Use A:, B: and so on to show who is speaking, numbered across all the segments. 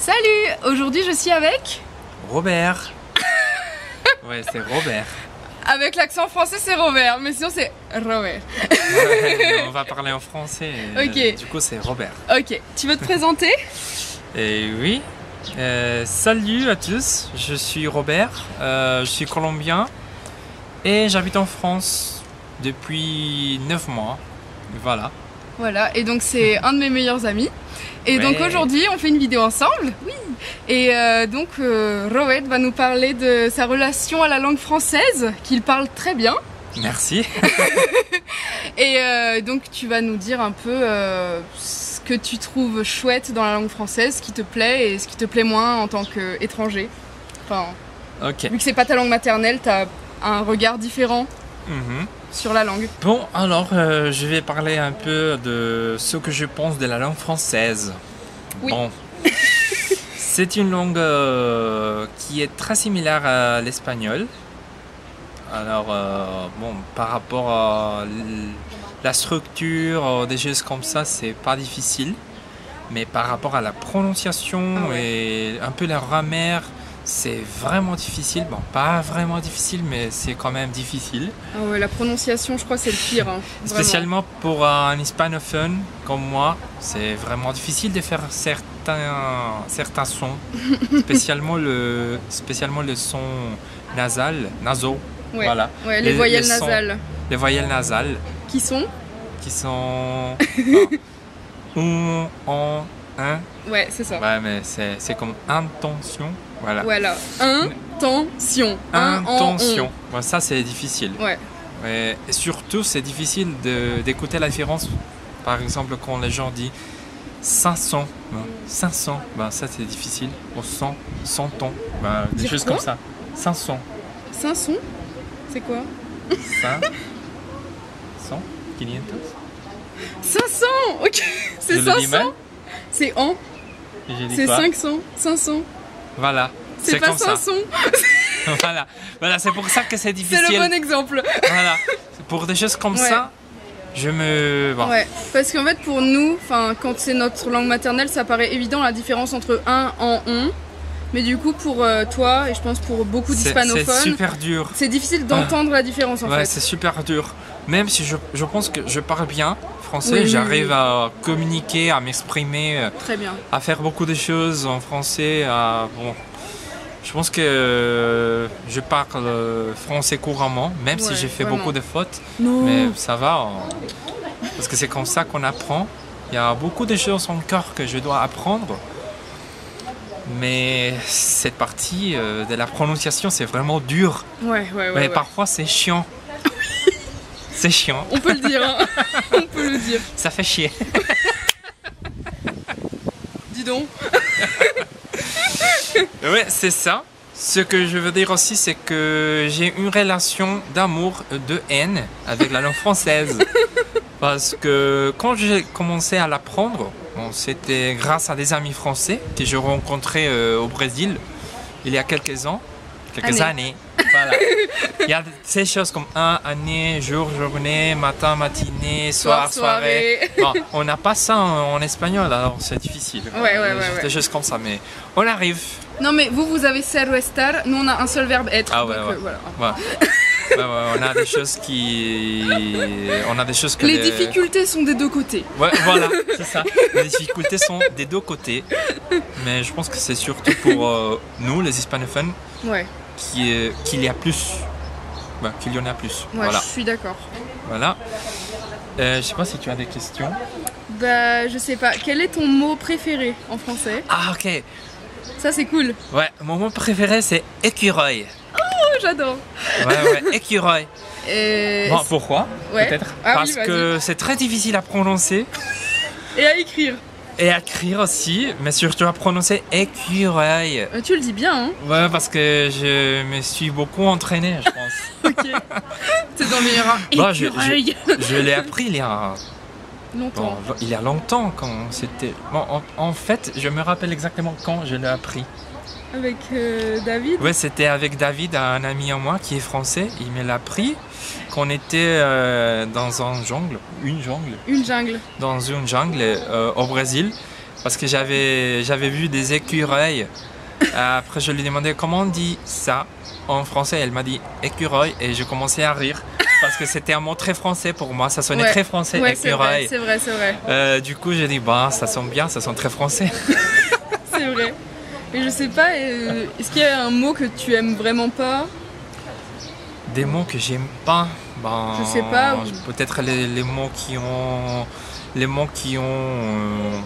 A: Salut! Aujourd'hui je suis avec...
B: Robert. Ouais, c'est Robert.
A: Avec l'accent français c'est Robert, mais sinon c'est Robert.
B: Ouais, on va parler en français.
A: Ok.
B: Du coup, c'est Robert.
A: Ok, tu veux te présenter?
B: Et oui. Salut à tous, je suis Robert, je suis colombien et j'habite en France depuis 9 mois. Voilà.
A: Voilà, et donc c'est un de mes meilleurs amis. Et donc
B: Ouais.
A: aujourd'hui on fait une vidéo ensemble. Oui. Et donc Robert va nous parler de sa relation à la langue française, qu'il parle très bien.
B: Merci.
A: Et donc tu vas nous dire un peu ce que tu trouves chouette dans la langue française, ce qui te plaît et ce qui te plaît moins en tant qu'étranger. Enfin,
B: Ok.
A: vu que c'est pas ta langue maternelle, t'as un regard différent
B: Mhm.
A: sur la langue.
B: Bon, alors je vais parler un peu de ce que je pense de la langue française.
A: Oui.
B: Bon. C'est une langue qui est très similaire à l'espagnol. Alors, bon, par rapport à la structure, des choses comme ça, c'est pas difficile. Mais par rapport à la prononciation
A: Ah ouais.
B: et un peu la grammaire, c'est vraiment difficile. Bon, pas vraiment difficile, mais c'est quand même difficile.
A: Ah ouais, la prononciation, je crois, c'est le pire. Hein, vraiment.
B: Spécialement pour un hispanophone comme moi, c'est vraiment difficile de faire certains sons. spécialement le son nasaux.
A: Ouais.
B: Voilà.
A: Ouais, les voyelles
B: sons-
A: nasales.
B: Les voyelles nasales
A: Qui sont?
B: qui sont ou, en, un.
A: Ouais, c'est ça.
B: Ouais, mais c'est comme intention. Voilà.
A: Voilà. Intention. Un en
B: Intention. Ouais, ça, c'est difficile.
A: on. Ouais.
B: Ouais, et surtout, c'est difficile d'écouter la différence. Par exemple, quand les gens disent 500, ben, 500, ben, ça c'est difficile. Au 100, 100 ans, ben, des
A: Dire
B: choses
A: quoi?
B: comme ça. 500,
A: 500? C'est quoi?
B: 500, 100, 500.
A: 500! Ok! C'est
B: Je le dis
A: 500?
B: mal.
A: C'est en?
B: Et j'ai dit
A: C'est
B: quoi?
A: 500? 500?
B: Voilà,
A: C'est pas
B: comme ça.
A: 500?
B: Voilà, c'est pour ça que c'est
A: C'est
B: difficile.
A: le bon exemple.
B: Voilà, pour des choses comme
A: Ouais.
B: ça, je me. Bon.
A: Ouais, parce qu'en fait pour nous, quand c'est notre langue maternelle, ça paraît évident la différence entre un en on. Mais du coup pour toi, et je pense pour beaucoup
B: C'est
A: d'hispanophones,
B: super dur.
A: c'est difficile d'entendre la différence en
B: Ouais,
A: fait.
B: c'est super dur. Même si je pense que je parle bien français,
A: Oui, oui,
B: j'arrive
A: oui.
B: à communiquer, à m'exprimer,
A: Très bien.
B: à faire beaucoup de choses en français. Bon, je pense que je parle français couramment, même si
A: Ouais,
B: j'ai fait
A: vraiment.
B: beaucoup de fautes.
A: Non.
B: Mais ça va, parce que c'est comme ça qu'on apprend. Il y a beaucoup de choses encore que je dois apprendre. Mais cette partie de la prononciation, c'est vraiment dur.
A: Ouais.
B: Mais parfois, c'est chiant. C'est chiant.
A: On peut le dire, hein. On peut le dire.
B: Ça fait chier.
A: Dis donc.
B: Ouais, c'est ça. Ce que je veux dire aussi, c'est que j'ai une relation d'amour, de haine avec la langue française. Parce que quand j'ai commencé à l'apprendre, bon, c'était grâce à des amis français que j'ai rencontrés au Brésil il y a quelques années. Voilà. Il y a ces choses comme année, jour, journée, matin, matinée, soir, soirée. Bon, on n'a pas ça en espagnol, alors c'est difficile.
A: Ouais.
B: Des choses comme ça, mais on arrive.
A: Non mais vous avez ser ou estar, nous on a un seul verbe être.
B: Ah ouais,
A: donc,
B: ouais.
A: voilà.
B: Ouais. Ouais, on a des choses que
A: Les difficultés sont des deux côtés.
B: Ouais, voilà, c'est ça. Les difficultés sont des deux côtés. Mais je pense que c'est surtout pour nous, les hispanophones,
A: Ouais,
B: qu'il y a plus. Qu'il y en a plus.
A: ouais,
B: Voilà.
A: je suis d'accord.
B: Voilà. Je sais pas si tu as des questions.
A: Bah, je sais pas. Quel est ton mot préféré en français?
B: Ah, ok.
A: Ça, c'est cool.
B: Ouais, mon mot préféré, c'est écureuil.
A: Oh, j'adore.
B: Ouais, écureuil.
A: Et...
B: Bon, pourquoi?
A: Ouais.
B: Peut-être.
A: Ah oui,
B: Parce
A: vas-y.
B: que c'est très difficile à prononcer.
A: Et à écrire.
B: Et à écrire aussi, mais surtout à prononcer écureuil.
A: Tu le dis bien, hein?
B: Ouais, parce que je me suis beaucoup entraîné, je pense.
A: Ok. C'est dans le meilleur.
B: Bon,
A: Écureuil.
B: je l'ai appris il y a
A: Longtemps.
B: longtemps, quand c'était. Bon, en fait, je me rappelle exactement quand je l'ai appris.
A: Avec David.
B: Ouais, c'était avec David, un ami à moi qui est français. Il me l'a appris qu'on était dans une jungle,
A: Une jungle.
B: dans une jungle au Brésil. parce que j'avais vu des écureuils. Après, je lui demandais comment on dit ça en français. Elle m'a dit écureuil et je commençais à rire parce que c'était un mot très français pour moi. Ça sonnait très français, écureuil.
A: C'est vrai.
B: Du coup, j'ai dit, bah, ça sonne bien, ça sonne très français.
A: C'est vrai. Et je sais pas, est-ce qu'il y a un mot que tu aimes vraiment pas?
B: Des mots que j'aime pas, ben,
A: je sais pas.
B: Peut-être les mots qui ont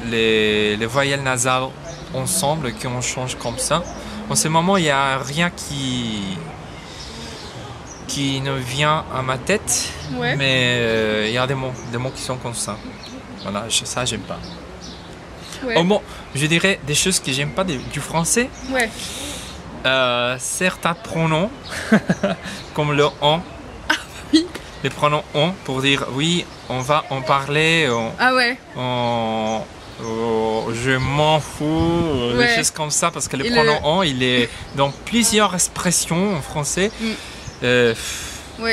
B: les voyelles nasales ensemble, qu'on change comme ça. En ce moment, il n'y a rien qui ne vient à ma tête, mais il y a des mots qui sont comme ça. Voilà, ça, j'aime pas.
A: Ouais.
B: Oh bon, je dirais des choses que j'aime pas du français.
A: Ouais.
B: Certains pronoms, comme le on.
A: Ah oui.
B: Les pronoms on pour dire oui, on va en parler.
A: Ah ouais.
B: Je m'en fous, des choses comme ça, parce que le pronom on, il est dans plusieurs expressions en français.
A: Ouais,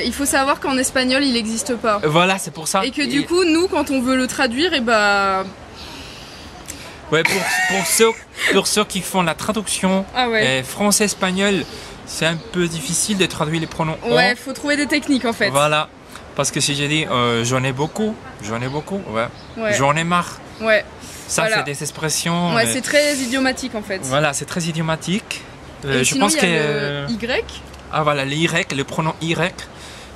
A: il faut savoir qu'en espagnol, il n'existe pas.
B: Voilà, c'est pour ça.
A: Et que du coup, nous, quand on veut le traduire, et bah...
B: Ouais, pour ceux qui font la traduction français-espagnol, c'est un peu difficile de traduire les pronoms on.
A: Ouais, faut trouver des techniques en fait.
B: Voilà, parce que si j'ai dit j'en ai beaucoup, ouais. J'en ai marre.
A: Ouais.
B: Ça, c'est des expressions.
A: Ouais, c'est très idiomatique en fait.
B: Voilà, c'est très idiomatique.
A: Et
B: je pense
A: y a
B: que.
A: le Y.
B: Ah voilà, le Y, le pronom Y,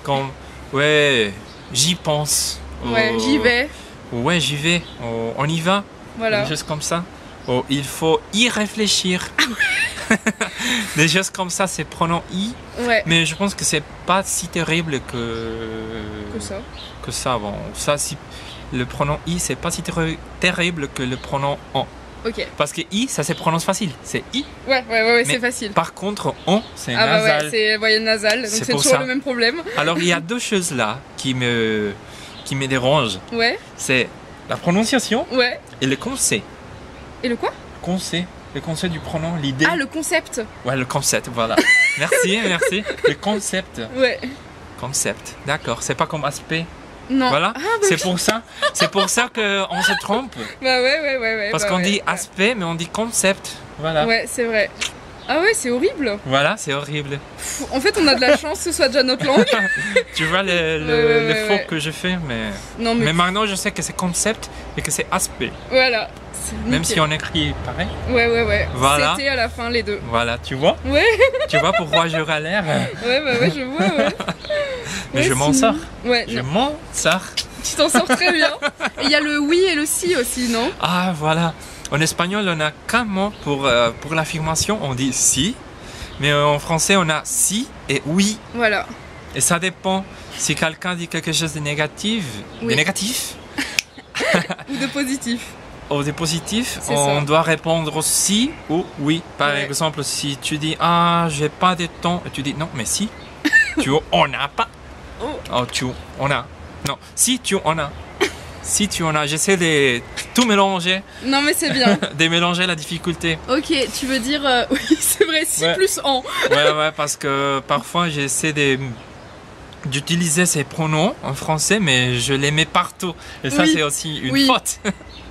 B: comme ouais, j'y pense.
A: Ouais, j'y vais.
B: Ouais, j'y vais. On y va.
A: Voilà.
B: Des choses comme ça. Il faut y réfléchir. Des choses comme ça, c'est pronom i.
A: Ouais.
B: Mais je pense que c'est pas si terrible que ça. Bon, ça, si le pronom i, c'est pas si terrible que le pronom on.
A: Ok.
B: Parce que i, ça se prononce facile. C'est i.
A: Ouais, c'est facile.
B: Par contre, on, c'est
A: nasal.
B: Bah ouais,
A: c'est voyelle nasale. Donc c'est toujours le même problème.
B: Alors, il y a deux choses là qui me dérangent.
A: Ouais.
B: C'est la prononciation et le concept.
A: Et le quoi?
B: Le concept du pronom, l'idée.
A: Ah, le concept.
B: Ouais, le concept, voilà. Merci. Le concept.
A: Ouais.
B: Concept, d'accord. C'est pas comme aspect.
A: Non.
B: Voilà. Ah, bah c'est pour ça. C'est pour ça qu'on se trompe.
A: Bah ouais.
B: Parce qu'on dit aspect, mais on dit concept. Voilà.
A: Ouais, c'est vrai. Ah ouais, c'est horrible.
B: Voilà, c'est horrible.
A: En fait, on a de la chance que ce soit déjà notre langue.
B: Tu vois le faux que je fais, mais...
A: Non, mais
B: maintenant, je sais que c'est concept et que c'est aspect.
A: Voilà.
B: Même si on écrit pareil.
A: Ouais.
B: Voilà.
A: C'était à la fin les deux.
B: Voilà, tu vois.
A: Ouais.
B: Tu vois pourquoi j'aurais l'air.
A: Ouais, je vois,
B: Mais je m'en sors.
A: Ouais.
B: Je m'en sors.
A: Tu t'en sors très bien. Et il y a le oui et le si aussi, non?
B: Ah, voilà. En espagnol, on a qu'un mot pour l'affirmation, on dit si. Mais en français, on a si et oui.
A: Voilà.
B: Et ça dépend. Si quelqu'un dit quelque chose de négatif, ou de
A: positif.
B: Ou de positif, on doit répondre si ou oui. Par exemple, si tu dis ah, j'ai pas de temps, et tu dis non, mais si. On n'a pas. On a. Non, si tu en as. Si tu en as, j'essaie de tout mélanger.
A: Non mais c'est bien.
B: De mélanger la difficulté.
A: Ok, tu veux dire oui, c'est vrai, si plus en.
B: Ouais, parce que parfois j'essaie d'utiliser ces pronoms en français, mais je les mets partout. Et ça, c'est aussi une faute.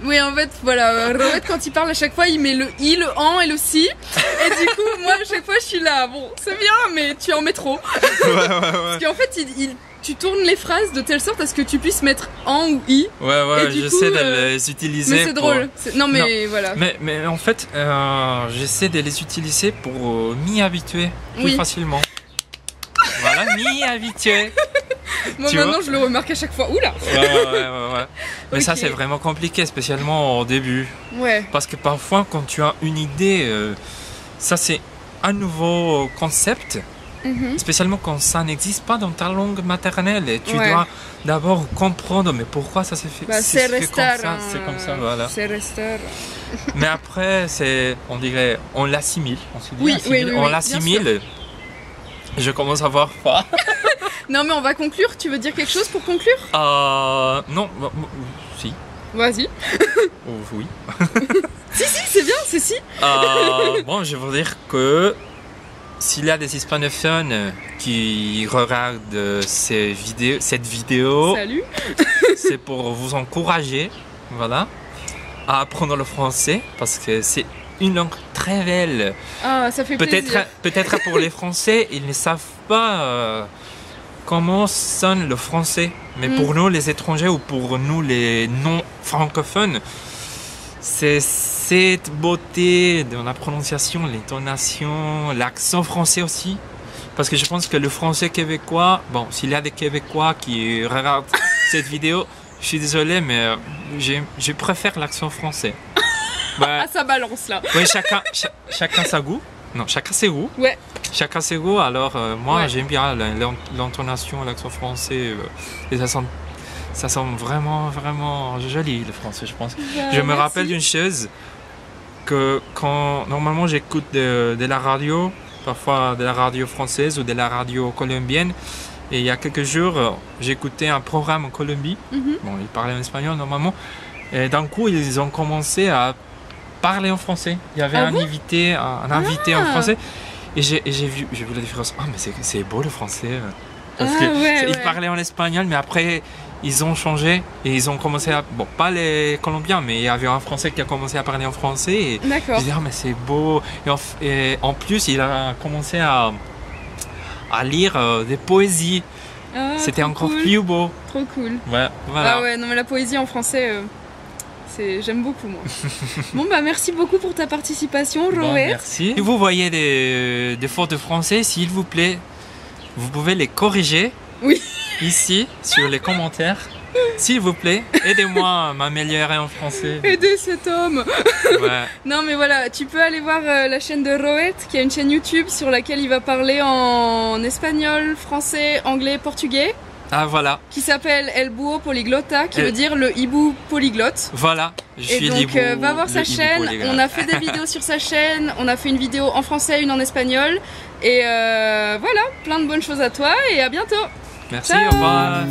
A: Oui, en fait, voilà, Robert, quand il parle à chaque fois, il met le i, le en et le si. Et du coup, moi, à chaque fois, je suis là. Bon, c'est bien, mais tu en mets trop.
B: Ouais.
A: Parce qu'en fait, tu tournes les phrases de telle sorte à ce que tu puisses mettre en ou i.
B: Ouais, j'essaie de les utiliser.
A: Mais c'est drôle. Non, mais voilà.
B: Mais en fait, j'essaie de les utiliser pour m'y habituer plus facilement. Voilà, m'y habituer.
A: Moi, maintenant, je le remarque à chaque fois. Oula!
B: Ouais. Mais ça, c'est vraiment compliqué, spécialement au début.
A: Ouais.
B: Parce que parfois, quand tu as une idée, ça, c'est un nouveau concept. Spécialement quand ça n'existe pas dans ta langue maternelle. Et tu dois d'abord comprendre, mais pourquoi ça s'est fait,
A: c'est
B: comme ça. C'est comme ça, voilà.
A: C'est resteur.
B: Mais après, on dirait, on l'assimile. On l'assimile. Je commence à voir froid.
A: Non, mais on va conclure. Tu veux dire quelque chose pour conclure?
B: Non, si.
A: Vas-y.
B: Oui.
A: Si, c'est bien, c'est si.
B: Bon, je veux dire que s'il y a des hispanophones qui regardent cette vidéo,
A: salut.
B: C'est pour vous encourager, voilà. à apprendre le français parce que c'est une langue très belle.
A: Ah, ça fait plaisir.
B: Peut-être pour les Français, ils ne savent pas comment sonne le français. Mais pour nous, les étrangers, ou pour nous, les non-francophones, c'est cette beauté dans la prononciation, l'intonation, l'accent français aussi. Parce que je pense que le français québécois, bon, s'il y a des Québécois qui regardent cette vidéo, je suis désolé, mais je préfère l'accent français.
A: Ah, ça balance là.
B: Oui, chacun sa goût. Non, chacun ses goûts.
A: Ouais.
B: Chacun ses goûts. Alors, moi, j'aime bien l'intonation, l'accent français. Et ça sent vraiment, vraiment joli, le français, je pense. Je me rappelle d'une chose, que quand normalement j'écoute de la radio, parfois de la radio française ou de la radio colombienne, et il y a quelques jours, j'écoutais un programme en Colombie. Bon, ils parlaient en espagnol normalement. Et d'un coup, ils ont commencé à parler en français. Il y avait un invité en français. Et j'ai vu la différence. Ah, mais c'est beau le français. Parce qu'ils parlaient en espagnol, mais après, ils ont changé. Et ils ont commencé à... Bon, pas les Colombiens, mais il y avait un Français qui a commencé à parler en français.
A: D'accord.
B: J'ai dit, ah, mais c'est beau. Et en plus, il a commencé à lire des poésies.
A: Ah,
B: c'était encore
A: cool.
B: plus beau.
A: Trop cool.
B: Ouais, voilà.
A: Ah ouais, non mais la poésie en français... J'aime beaucoup moi. Bon bah merci beaucoup pour ta participation, Roët.
B: Bon, merci. Si vous voyez des fautes de français, s'il vous plaît, vous pouvez les corriger.
A: Oui.
B: Ici, sur les commentaires. S'il vous plaît, aidez-moi à m'améliorer en français.
A: Aidez cet homme.
B: Ouais.
A: Non mais voilà, tu peux aller voir la chaîne de Roët, qui a une chaîne YouTube sur laquelle il va parler en espagnol, français, anglais, portugais.
B: Ah voilà.
A: Qui s'appelle El Búho Poliglota, qui veut dire le hibou polyglotte.
B: Voilà, je suis l'hibou.
A: Et donc va voir sa chaîne, on a fait des vidéos sur sa chaîne, on a fait une vidéo en français, une en espagnol. Et voilà, plein de bonnes choses à toi et à bientôt.
B: Merci, ciao. Au revoir.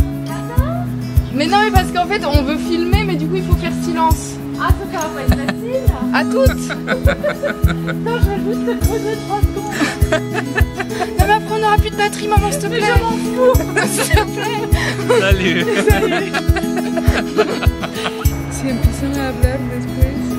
A: Mais non, mais parce qu'en fait on veut filmer, mais du coup il faut faire silence.
C: Ah, ça va pas être facile.
A: À toutes.
C: Attends, je vais juste te poser 3 secondes.
A: Non mais après on n'aura plus de batterie, maman, s'il te plaît.
C: Mais je m'en fous.
A: S'il te plaît.
B: Salut.
A: Siempre se me hablar después.